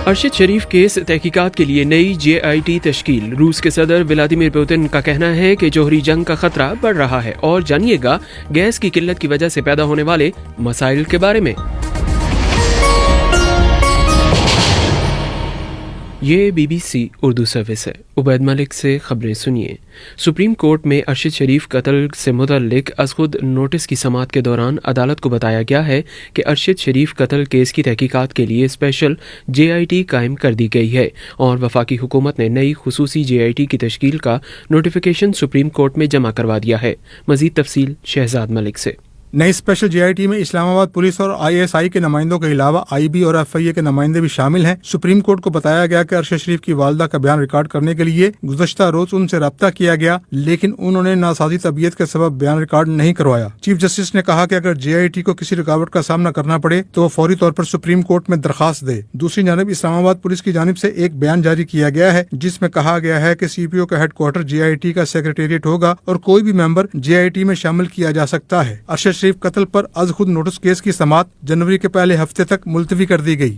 अरशद शरीफ case तहकीकात के लिए नई JIT तश्कील। रूस के सदर व्लादिमीर पुतिन का कहना है कि जौहरी जंग का खतरा बढ़ रहा है। और जानिएगा गैस की किल्लत की वजह से पैदा होने वाले मसाइल के बारे में। ये BBC उर्दू सर्विस है। उबैद मलिक से खबरें सुनिए। सुप्रीम कोर्ट में अरशद शरीफ कत्ल से मुतल्लिक अज़ खुद नोटिस की समाअत के दौरान अदालत को बताया गया है कि अरशद शरीफ कत्ल केस की तहकीकात के लिए स्पेशल JIT कायम कर दी गई है और वफाकी हुकूमत ने नई खुसूसी JIT की तश्कील का नोटिफिकेशन सुप्रीम कोर्ट में जमा करवा दिया है। मज़ीद तफसील शहजाद मलिक से। नई स्पेशल JIT में इस्लामाबाद पुलिस और ISI के नुमाइंदों के अलावा IB और FIA के नुमाइंदे भी शामिल हैं। सुप्रीम कोर्ट को बताया गया कि अरशद शरीफ की वालदा का बयान रिकॉर्ड करने के लिए गुज़श्ता रोज उनसे रब्ता किया गया, लेकिन उन्होंने नासाजी तबीयत के सबब बयान रिकॉर्ड नहीं करवाया। चीफ जस्टिस ने कहा कि अगर JIT को किसी रुकावट का सामना करना पड़े तो वो फौरी तौर पर सुप्रीम कोर्ट में दरखास्त दे। दूसरी जानब इस्लामाबाद पुलिस की जानिब से एक बयान जारी किया गया है जिसमें कहा गया है कि CPO का हेडक्वार्टर JIT का सेक्रेटेरिएट होगा और कोई भी मेंबर JIT में शामिल किया जा सकता है। अरशद शरीफ कत्ल पर अज़ खुद नोटिस केस की समाअत जनवरी के पहले हफ्ते तक मुलतवी कर दी गई।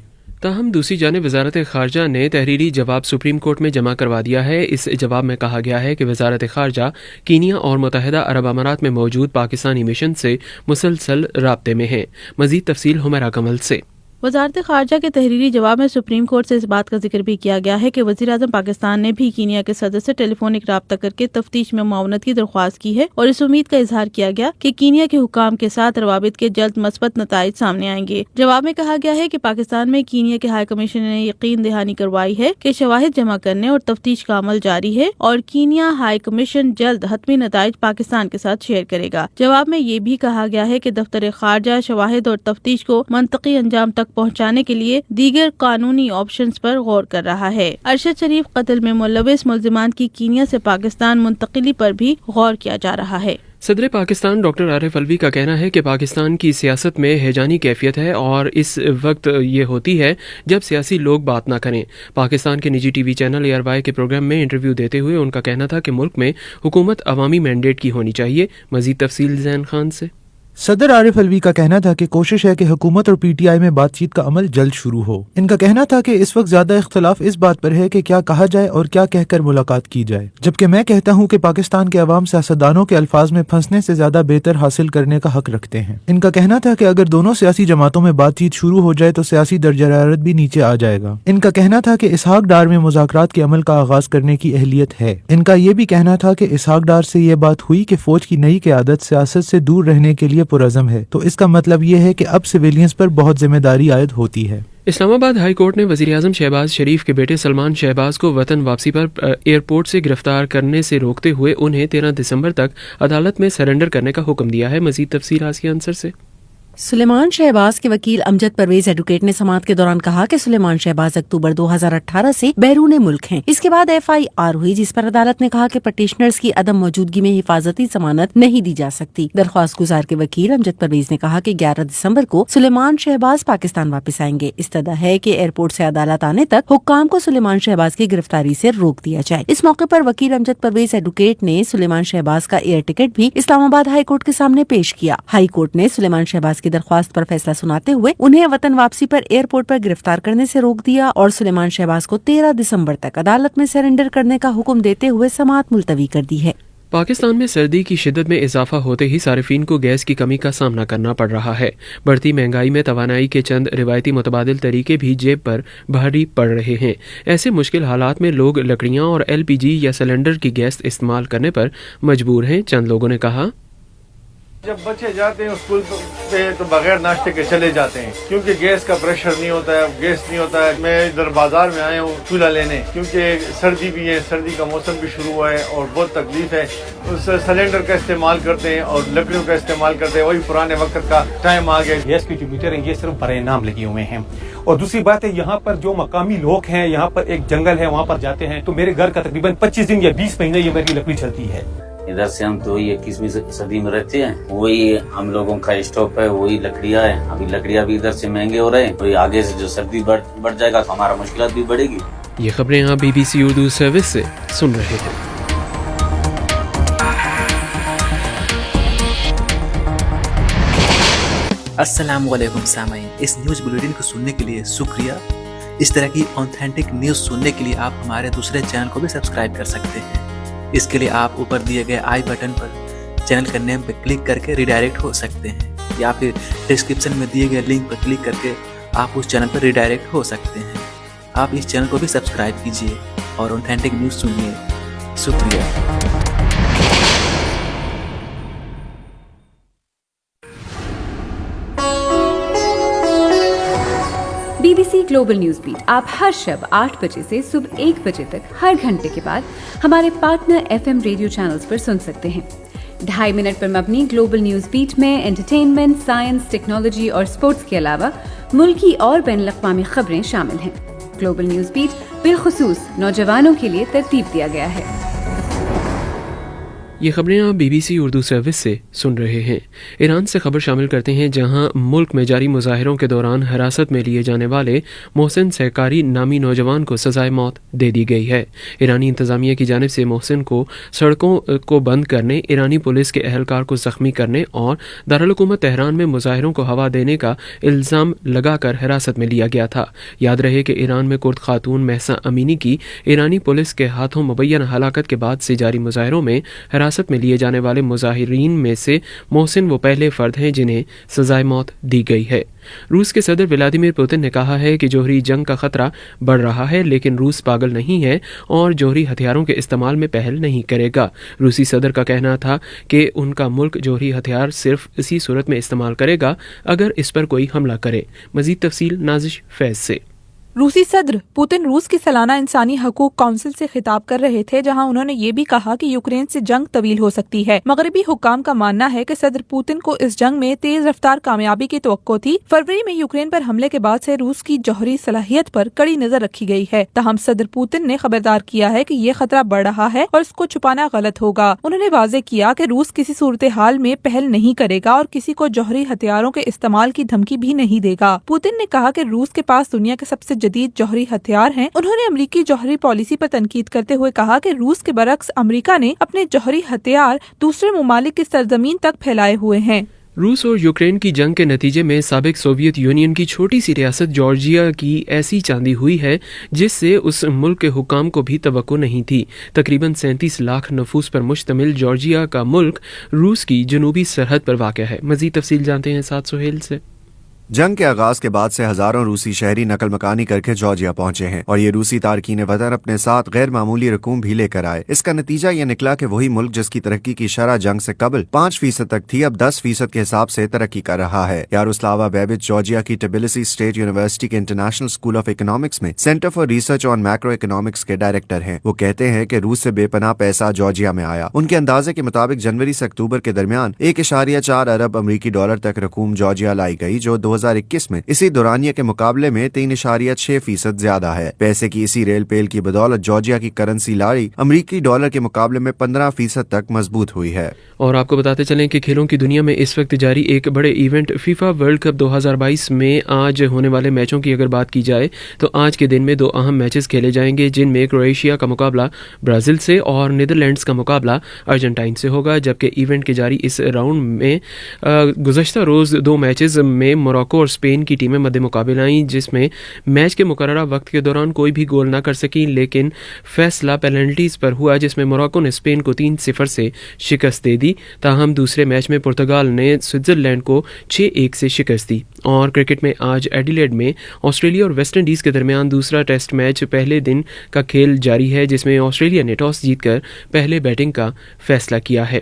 ताहम दूसरी जानिब वजारत खारजा ने तहरीरी जवाब सुप्रीम कोर्ट में जमा करवा दिया है। इस जवाब में कहा गया है कि वजारत खारजा कीनिया और मुत्तहिदा अरब अमारात में मौजूद पाकिस्तानी मिशन से मुसलसल राब्ते में है। मजीद तफसील हुमैरा कमल से। वजारत खारजा के तहरीरी जवाब में सुप्रीम कोर्ट से इस बात का जिक्र भी किया गया है कि वज़ीर-ए-आज़म पाकिस्तान ने भी कीनिया के सदर से टेलीफोनिक राब्ता करके तफ्तीश में मुआवनत की दरख्वास्त की है और इस उम्मीद का इजहार किया गया कि कीनिया के हुकाम के साथ रवाबित के जल्द मस्बत नताइज सामने आएंगे। जवाब में कहा गया है कि पाकिस्तान में कीनिया के हाई कमीशन ने यकीन दहानी करवाई है कि शवाहिद जमा करने और तफ्तीश का अमल जारी है और कीनिया हाई कमीशन जल्द हतमी नताइज पाकिस्तान के साथ शेयर करेगा। जवाब में ये भी कहा गया है कि दफ्तर खारजा शवाहिद और तफ्तीश को मंतकी अंजाम तक पहुंचाने के लिए दीगर कानूनी ऑप्शंस पर गौर कर रहा है। अरशद शरीफ कत्ल में मुलविस मुल्जिमान की कीनिया से पाकिस्तान मुंतकिली पर भी गौर किया जा रहा है। सदर पाकिस्तान डॉक्टर आरिफ अलवी का कहना है कि पाकिस्तान की सियासत में हैजानी कैफियत है और इस वक्त ये होती है जब सियासी लोग बात ना करें। पाकिस्तान के निजी TV चैनल ARY के प्रोग्राम में इंटरव्यू देते हुए उनका कहना था कि मुल्क में हुकूमत अवामी मैंडेट की होनी चाहिए। मजीद तफसील ज़ैन खान से। सदर आरिफ अलवी का कहना था कि कोशिश है कि हुकूमत और PTI में बातचीत का अमल जल्द शुरू हो। इनका कहना था कि इस वक्त ज्यादा इख्तलाफ इस बात पर है कि क्या कहा जाए और क्या कहकर मुलाकात की जाए, जबकि मैं कहता हूं कि पाकिस्तान के अवाम सियासतदानों के अल्फाज में फंसने से ज्यादा बेहतर हासिल करने का हक रखते हैं। इनका कहना था कि अगर दोनों सियासी जमातों में बातचीत शुरू हो जाए तो सियासी दर्जा-ए-हरारत भी नीचे आ जाएगा। इनका कहना था कि इसहाक डार में मुज़ाकरात के अमल का आगाज करने की अहलियत है। इनका ये भी कहना था कि इसहाक डार से ये बात हुई कि फौज की नई क़यादत सियासत से दूर रहने के लिए पुरअज़म है, तो इसका मतलब ये है कि अब सिविलियंस पर बहुत जिम्मेदारी आयद होती है। इस्लामाबाद हाई कोर्ट ने वज़ीर-ए-आज़म शहबाज शरीफ के बेटे सलमान शहबाज को वतन वापसी पर एयरपोर्ट से गिरफ्तार करने से रोकते हुए उन्हें 13 दिसंबर तक अदालत में सरेंडर करने का हुक्म दिया है। मज़ीद तफसील आसिया अंसर से। सुलेमान शहबाज के वकील अमजद परवेज एडवोकेट ने समाअत के दौरान कहा कि सुलेमान शहबाज अक्टूबर 2018 से बैरून मुल्क हैं। इसके बाद FIR हुई जिस पर अदालत ने कहा कि पटिशनर्स की अदम मौजूदगी में हिफाजती जमानत नहीं दी जा सकती। दरख्वास्त गुजार के वकील अमजद परवेज ने कहा कि 11 दिसंबर को सुलेमान शहबाज पाकिस्तान वापस आएंगे। इस्तदा है कि एयरपोर्ट से अदालत आने तक हुक्काम को सुलेमान शहबाज की गिरफ्तारी से रोक दिया जाए। इस मौके पर वकील अमजद परवेज एडवोकेट ने सुलेमान शहबाज का एयर टिकट भी इस्लामाबाद हाई कोर्ट के सामने पेश किया। हाई कोर्ट ने सुलेमान शहबाज की दरख्वास्त पर फैसला सुनाते हुए उन्हें वतन वापसी पर एयरपोर्ट पर गिरफ्तार करने से रोक दिया और सुलेमान शहबाज को 13 दिसंबर तक अदालत में सरेंडर करने का हुक्म देते हुए समाअत मुलतवी कर दी है। पाकिस्तान में सर्दी की शिद्दत में इजाफा होते ही सारिफीन को गैस की कमी का सामना करना पड़ रहा है। बढ़ती महंगाई में तवानाई के चंद रिवायती मुतबादिल तरीके भी जेब पर भारी पड़ रहे हैं। ऐसे मुश्किल हालात में लोग लकड़ियाँ और LPG या सिलेंडर की गैस इस्तेमाल करने पर मजबूर हैं। चंद लोगों ने कहा, जब बच्चे जाते हैं स्कूल पे तो बगैर नाश्ते के चले जाते हैं क्योंकि गैस का प्रेशर नहीं होता है, गैस नहीं होता है। मैं इधर बाजार में आया हूँ चूल्हा लेने क्योंकि सर्दी भी है, सर्दी का मौसम भी शुरू हुआ है और बहुत तकलीफ है। उस सिलेंडर का इस्तेमाल करते हैं और लकड़ियों का इस्तेमाल करते हैं। वही पुराने वक्त का टाइम आ गया। गैस की जो मीटर है ये सिर्फ बड़े नाम लगे हुए हैं। और दूसरी बात है यहाँ पर जो मकामी लोग हैं, यहाँ पर एक जंगल है, वहाँ पर जाते हैं तो मेरे घर का तकरीबन 25 दिन या 20 महीने ये मेरी लकड़ी चलती है। इधर से हम तो 21वीं सदी में रहते हैं, वही हम लोगों का स्टॉप है, वही लकड़ियाँ है। अभी लकड़ियाँ भी इधर से महंगे हो रहे हैं, तो आगे से जो सर्दी बढ़ जाएगा तो हमारा मुश्किलात भी बढ़ेगी। ये खबरें आप BBC उर्दू सर्विस से सुन रहे हैं। अस्सलाम वालेकुम सामाईन, इस न्यूज़ बुलेटिन को सुनने के लिए शुक्रिया। اس طرح کی ऑथेंटिक نیوز سننے کے لیے آپ ہمارے دوسرے چینل کو بھی سبسکرائب کر سکتے ہیں۔ اس کے لیے آپ اوپر دیے گئے آئی بٹن پر چینل کا نیم پہ کلک کر کے ریڈائریکٹ ہو سکتے ہیں، یا پھر ڈسکرپشن میں دیے گئے لنک پر کلک کر کے آپ اس چینل پر ریڈائریکٹ ہو سکتے ہیں۔ آپ اس چینل کو بھی سبسکرائب کیجیے اور ऑथेंटिक نیوز سنیے۔ شکریہ۔ BBC گلوبل نیوز بیٹ آپ ہر شب 8 بجے سے صبح 1 بجے تک ہر گھنٹے کے بعد ہمارے پارٹنر FM ریڈیو چینلز پر سن سکتے ہیں۔ 2.5 منٹ پر مبنی گلوبل نیوز بیٹ میں انٹرٹینمنٹ، سائنس، ٹیکنالوجی اور سپورٹس کے علاوہ ملکی اور بین الاقوامی خبریں شامل ہیں۔ گلوبل نیوز بیٹ بالخصوص نوجوانوں کے لیے ترتیب دیا گیا ہے۔ یہ خبریں آپ BBC اردو سروس سے سن رہے ہیں۔ ایران سے خبر شامل کرتے ہیں، جہاں ملک میں جاری مظاہروں کے دوران حراست میں لیے جانے والے محسن سہکاری نامی نوجوان کو سزائے موت دے دی گئی ہے۔ ایرانی انتظامیہ کی جانب سے محسن کو سڑکوں کو بند کرنے، ایرانی پولیس کے اہلکار کو زخمی کرنے اور دارالحکومت تہران میں مظاہروں کو ہوا دینے کا الزام لگا کر حراست میں لیا گیا تھا۔ یاد رہے کہ ایران میں کرد خاتون مہسا امینی کی ایرانی پولیس کے ہاتھوں مبینہ ہلاکت کے بعد سے جاری مظاہروں میں حراست میں لیے جانے والے مظاہرین میں سے محسن وہ پہلے فرد ہیں جنہیں سزائے موت دی گئی ہے۔ روس کے صدر ولادیمیر پوتن نے کہا ہے کہ جوہری جنگ کا خطرہ بڑھ رہا ہے، لیکن روس پاگل نہیں ہے اور جوہری ہتھیاروں کے استعمال میں پہل نہیں کرے گا۔ روسی صدر کا کہنا تھا کہ ان کا ملک جوہری ہتھیار صرف اسی صورت میں استعمال کرے گا اگر اس پر کوئی حملہ کرے۔ مزید تفصیل نازش فیض سے۔ روسی صدر پوتن روس کی سالانہ انسانی حقوق کونسل سے خطاب کر رہے تھے، جہاں انہوں نے یہ بھی کہا کہ یوکرین سے جنگ طویل ہو سکتی ہے۔ مغربی حکام کا ماننا ہے کہ صدر پوتن کو اس جنگ میں تیز رفتار کامیابی کی توقع تھی۔ فروری میں یوکرین پر حملے کے بعد سے روس کی جوہری صلاحیت پر کڑی نظر رکھی گئی ہے، تاہم صدر پوتن نے خبردار کیا ہے کہ یہ خطرہ بڑھ رہا ہے اور اس کو چھپانا غلط ہوگا۔ انہوں نے واضح کیا کہ روس کسی صورتحال میں پہل نہیں کرے گا اور کسی کو جوہری ہتھیاروں کے استعمال کی دھمکی بھی نہیں دے گا۔ پوتن نے کہا کہ روس کے پاس دنیا کے سب سے جدید جوہری ہتھیار ہیں۔ انہوں نے امریکی جوہری پالیسی پر تنقید کرتے ہوئے کہا کہ روس کے برعکس امریکہ نے اپنے جوہری ہتھیار دوسرے ممالک کی سرزمین تک پھیلائے ہوئے ہیں۔ روس اور یوکرین کی جنگ کے نتیجے میں سابق سوویت یونین کی چھوٹی سی ریاست جارجیا کی ایسی چاندی ہوئی ہے جس سے اس ملک کے حکام کو بھی توقع نہیں تھی۔ تقریباً 37 لاکھ نفوس پر مشتمل جارجیا کا ملک روس کی جنوبی سرحد پر واقع ہے۔ مزید تفصیل جانتے ہیں ساتھ سہیل سے۔ جنگ کے آغاز کے بعد سے ہزاروں روسی شہری نقل مکانی کر کے جارجیا پہنچے ہیں اور یہ روسی تارکین وطن اپنے ساتھ غیر معمولی رقوم بھی لے کر آئے۔ اس کا نتیجہ یہ نکلا کہ وہی ملک جس کی ترقی کی شرح جنگ سے قبل 5% تک تھی، اب 10% کے حساب سے ترقی کر رہا ہے۔ یاروسلاوا بیبچ جارجیا کی ٹبلسی اسٹیٹ یونیورسٹی کے انٹرنیشنل اسکول آف اکنامکس میں centre for research on macro economics کے ڈائریکٹر ہیں۔ وہ کہتے ہیں کہ روس سے بے پناہ پیسہ جارجیا میں آیا۔ ان کے اندازے کے مطابق جنوری سے اکتوبر کے درمیان 1.4 ارب امریکی ڈالر تک رقوم جارجیا لائی گئی، جو 2021 میں اسی دورانیے کے مقابلے میں 3.6% زیادہ ہے۔ پیسے کی اسی ریل پیل کی بدولت جارجیا کی کرنسی لاری امریکی ڈالر کے مقابلے میں 15% تک مضبوط ہوئی ہے۔ اور آپ کو بتاتے چلیں کہ کھیلوں کی دنیا میں اس وقت جاری ایک بڑے ایونٹ فیفا ورلڈ کپ 2022 میں آج ہونے والے میچوں کی اگر بات کی جائے تو آج کے دن میں 2 اہم میچز کھیلے جائیں گے، جن میں کروئیشیا کا مقابلہ برازیل سے اور نیدرلینڈز کا مقابلہ ارجنٹائن سے ہوگا، جبکہ ایونٹ کے جاری اس راؤنڈ میں گزشتہ روز 2 میچز میں موراکو اور اسپین کی ٹیمیں مد مقابل آئیں، جس میں میچ کے مقررہ وقت کے دوران کوئی بھی گول نہ کر سکی، لیکن فیصلہ پینلٹیز پر ہوا جس میں موراکو نے اسپین کو 3-0 سے شکست دے دی۔ تاہم دوسرے میچ میں پرتگال نے سوئٹزرلینڈ کو 6-1 سے شکست دی۔ اور کرکٹ میں آج ایڈیلیڈ میں آسٹریلیا اور ویسٹ انڈیز کے درمیان دوسرا ٹیسٹ میچ پہلے دن کا کھیل جاری ہے، جس میں آسٹریلیا نے ٹاس جیت کر پہلے بیٹنگ کا فیصلہ کیا ہے۔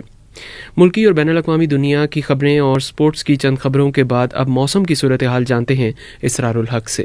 ملکی اور بین الاقوامی دنیا کی خبریں اور سپورٹس کی چند خبروں کے بعد اب موسم کی صورتحال جانتے ہیں اسرار الحق سے۔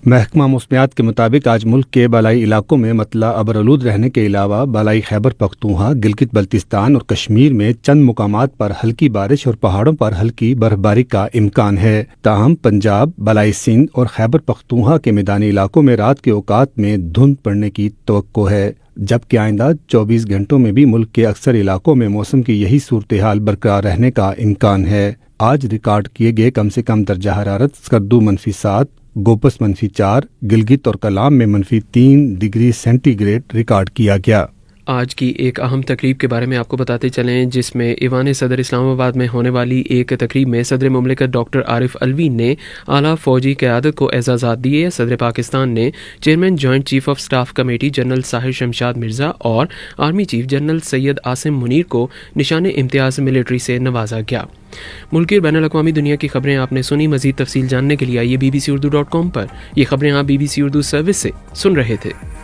محکمہ موسمیات کے مطابق آج ملک کے بالائی علاقوں میں مطلع ابرآلود رہنے کے علاوہ بالائی خیبر پختونخوا، گلگت بلتستان اور کشمیر میں چند مقامات پر ہلکی بارش اور پہاڑوں پر ہلکی برف باری کا امکان ہے۔ تاہم پنجاب، بالائی سندھ اور خیبر پختونخوا کے میدانی علاقوں میں رات کے اوقات میں دھند پڑنے کی توقع ہے، جبکہ آئندہ 24 گھنٹوں میں بھی ملک کے اکثر علاقوں میں موسم کی یہی صورتحال برقرار رہنے کا امکان ہے۔ آج ریکارڈ کیے گئے کم سے کم درجہ حرارت سکردو -7، گوپس -4، گلگت اور کلام میں -3 ڈگری سینٹی گریڈ ریکارڈ کیا گیا۔ آج کی ایک اہم تقریب کے بارے میں آپ کو بتاتے چلیں، جس میں ایوان صدر اسلام آباد میں ہونے والی ایک تقریب میں صدر مملکت ڈاکٹر عارف علوی نے اعلیٰ فوجی قیادت کو اعزازات دیے۔ صدر پاکستان نے chairman joint chief of staff committee general Sahir Shamshad Mirza اور army chief general Syed Asim Munir کو نشان امتیاز ملٹری سے نوازا گیا۔ ملکی اور بین الاقوامی دنیا کی خبریں آپ نے سنی۔ مزید تفصیل جاننے کے لیے آئیے BBC Urdu.com پر۔ یہ خبریں آپ BBC اردو سروس سے سن رہے تھے۔